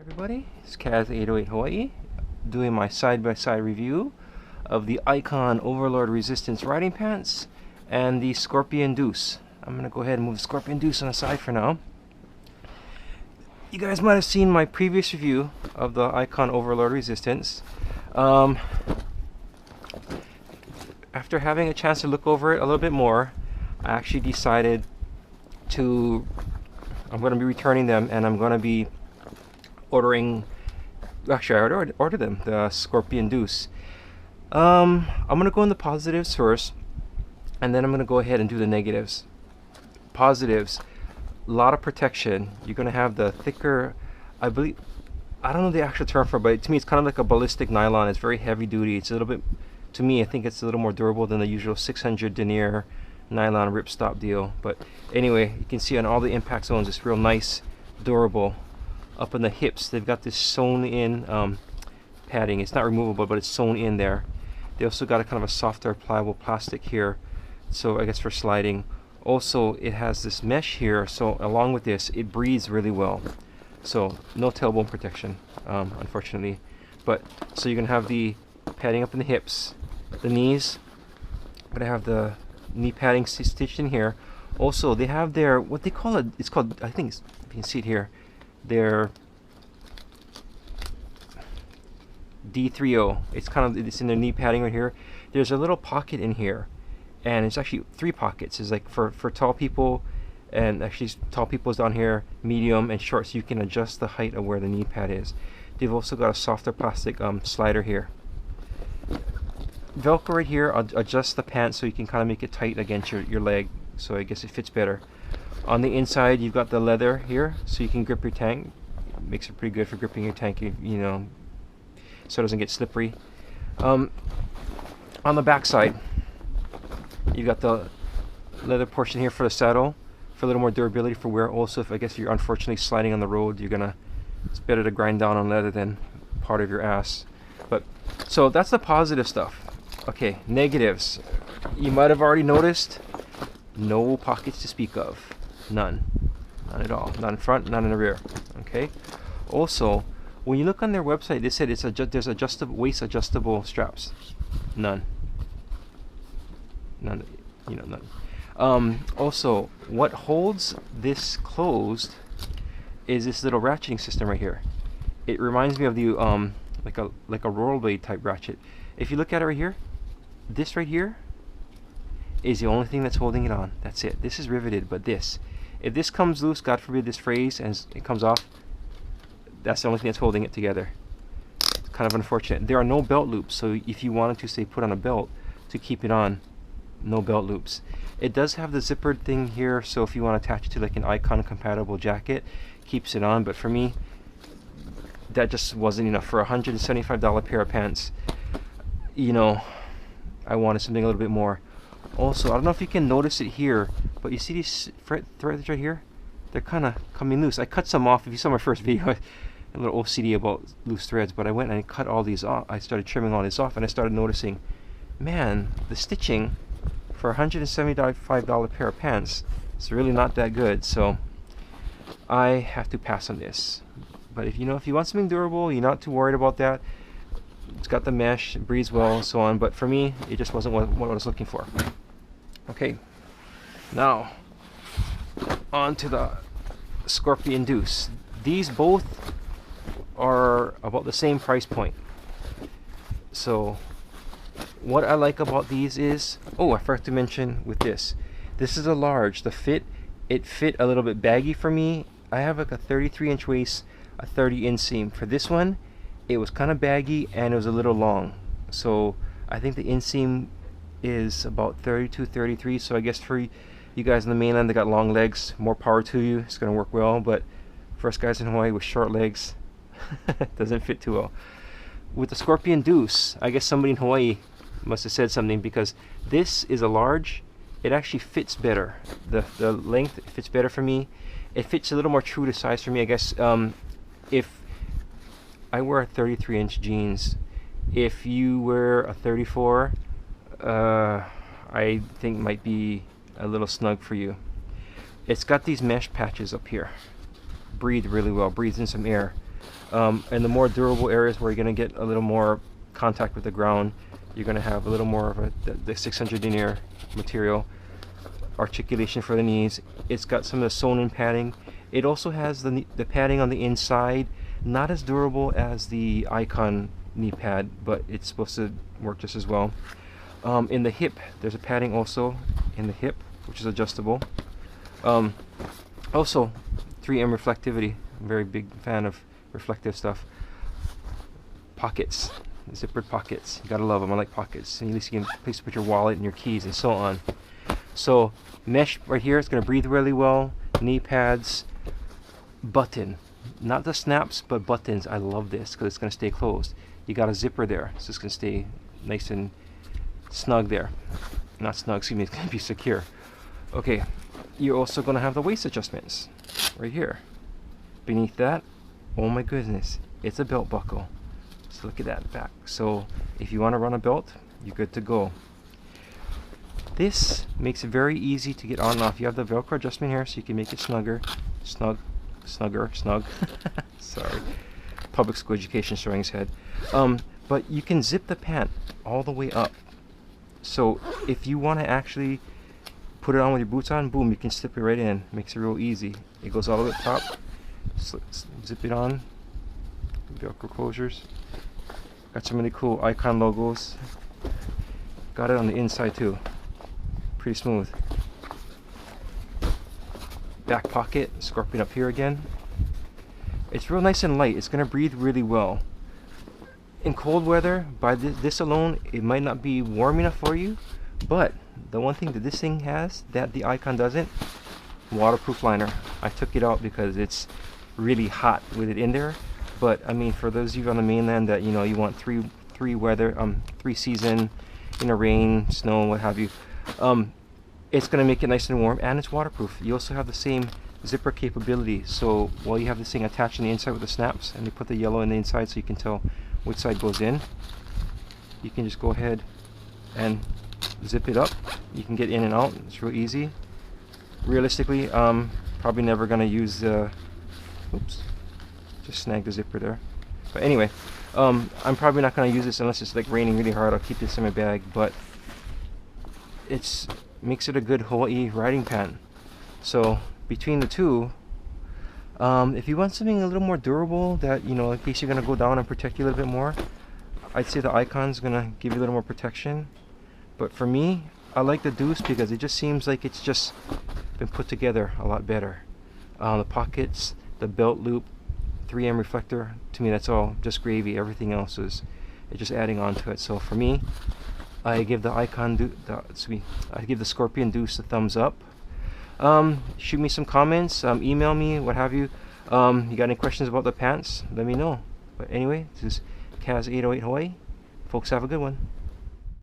Everybody, it's Kaz808 Hawaii doing my side-by-side review of the Icon Overlord Resistance riding pants and the Scorpion Deuce. I'm gonna go ahead and move the Scorpion Deuce on the side for now. You guys might have seen my previous review of the Icon Overlord Resistance. After having a chance to look over it a little bit more, I actually decided I'm going to be returning them, and I'm going to be ordering. Actually, I already ordered them, the Scorpion Deuce. I'm going to go in the positives first, and then I'm going to go ahead and do the negatives. Positives, a lot of protection. You're going to have the thicker, I believe, I don't know the actual term for it, but to me it's kind of like a ballistic nylon. It's very heavy duty. It's a little bit, to me, I think it's a little more durable than the usual 600 denier nylon ripstop deal. But anyway, you can see on all the impact zones it's real nice, durable. Up in the hips they've got this sewn in padding. It's not removable, but it's sewn in there. They also got a kind of a softer pliable plastic here, so I guess for sliding. Also it has this mesh here, so along with this it breathes really well. So no tailbone protection, unfortunately. But so you're gonna have the padding up in the hips, the knees. I'm gonna have the knee padding stitched in here. Also, they have their, what they call it, it's called, I think you can see it here, their D30. It's kind of, it's in their knee padding right here. There's a little pocket in here, and it's actually 3 pockets. It's like for tall people, and actually tall people is down here, medium and short, so you can adjust the height of where the knee pad is. They've also got a softer plastic slider here. Velcro right here, adjust the pants so you can kind of make it tight against your leg, so I guess it fits better. On the inside you've got the leather here, so you can grip your tank. It makes it pretty good for gripping your tank, you know, so it doesn't get slippery. On the back side you've got the leather portion here for the saddle, for a little more durability for wear. Also, if I guess you're unfortunately sliding on the road, it's better to grind down on leather than part of your ass. But so that's the positive stuff. Okay, negatives. You might have already noticed, no pockets to speak of. None at all. Not in front, not in the rear. Okay. Also, when you look on their website, they said there's adjustable waist adjustable straps. None. None. You know, none. Also, what holds this closed is this little ratcheting system right here. It reminds me of the like a rollerblade type ratchet. If you look at it right here, this right here is the only thing that's holding it on. That's it. This is riveted, but if this comes loose, God forbid this phrase, and it comes off, that's the only thing that's holding it together. It's kind of unfortunate. There are no belt loops, so if you wanted to, say, put on a belt to keep it on, no belt loops. It does have the zippered thing here, so if you want to attach it to like an Icon compatible jacket, keeps it on. But for me, that just wasn't enough. For a $175 pair of pants, you know, I wanted something a little bit more. Also, I don't know if you can notice it here, but you see these threads right here? They're kind of coming loose. I cut some off. If you saw my first video, a little OCD about loose threads, but I went and I cut all these off. I started trimming all this off, and I started noticing, man, the stitching for a $175 pair of pants is really not that good. So I have to pass on this. But if you want something durable, you're not too worried about that. It's got the mesh, it breathes well, and so on. But for me, it just wasn't what I was looking for. Okay, now on to the Scorpion Deuce. These both are about the same price point. So what I like about these is, oh, I forgot to mention with this is a large. It fit a little bit baggy for me. I have like a 33-inch waist, a 30 inseam. For this one, it was kind of baggy and it was a little long, so I think the inseam is about 32, 33. So I guess for you guys in the mainland that got long legs, more power to you. It's gonna work well. But for us guys in Hawaii with short legs, doesn't fit too well. With the Scorpion Deuce, I guess somebody in Hawaii must have said something, because this is a large. It actually fits better. The length fits better for me. It fits a little more true to size for me, I guess. If I wear a 33-inch jeans, if you wear a 34, I think might be a little snug for you. It's got these mesh patches up here. Breathe really well, breathes in some air. And the more durable areas where you're going to get a little more contact with the ground, you're going to have a little more of the 600 denier material. Articulation for the knees. It's got some of the sewn-in padding. It also has the padding on the inside, not as durable as the Icon knee pad, but it's supposed to work just as well. In the hip, there's a padding also in the hip, which is adjustable. Also, 3M reflectivity. I'm a very big fan of reflective stuff. Pockets, zippered pockets. You gotta love them. I like pockets. And at least you can place to put your wallet and your keys and so on. So mesh right here, it's gonna breathe really well. Knee pads, button, not the snaps, but buttons. I love this because it's gonna stay closed. You got a zipper there, so it's gonna stay nice and snug there. Not snug, excuse me. It's gonna be secure. Okay, you're also gonna have the waist adjustments right here. Beneath that, oh my goodness, it's a belt buckle. So look at that back. So if you want to run a belt, you're good to go. This makes it very easy to get on and off. You have the Velcro adjustment here, so you can make it snugger, snug. Sorry, public school education showing his head. But you can zip the pant all the way up. So if you want to actually put it on with your boots on, boom, you can slip it right in. Makes it real easy. It goes all the way up top. Zip it on. Velcro closures. Got some really cool Icon logos. Got it on the inside too. Pretty smooth. Back pocket, Scorpion up here again. It's real nice and light. It's gonna breathe really well. In cold weather, by this alone, it might not be warm enough for you, but the one thing that this thing has that the Icon doesn't, waterproof liner. I took it out because it's really hot with it in there. But I mean, for those of you on the mainland that you want three season, rain, snow, what have you, it's gonna make it nice and warm, and it's waterproof. You also have the same zipper capability. So while you have this thing attached on the inside with the snaps, and they put the yellow in the inside so you can tell which side goes in, you can just go ahead and zip it up. You can get in and out. It's real easy. Realistically, probably never gonna use oops, just snag the zipper there. But anyway, I'm probably not gonna use this unless it's like raining really hard. I'll keep this in my bag, but it's makes it a good Hawaii riding pant. So between the two, if you want something a little more durable that in case you're gonna go down and protect you a little bit more, I'd say the Icon's gonna give you a little more protection. But for me, I like the Deuce because it just seems like it's just been put together a lot better. The pockets, the belt loop, 3M reflector, to me that's all just gravy. Everything else is just adding on to it. So for me, I give the I give the Scorpion Deuce a thumbs up. Shoot me some comments, email me, what have you. You got any questions about the pants? Let me know. But anyway, this is Kaz 808 Hawaii. Folks, have a good one.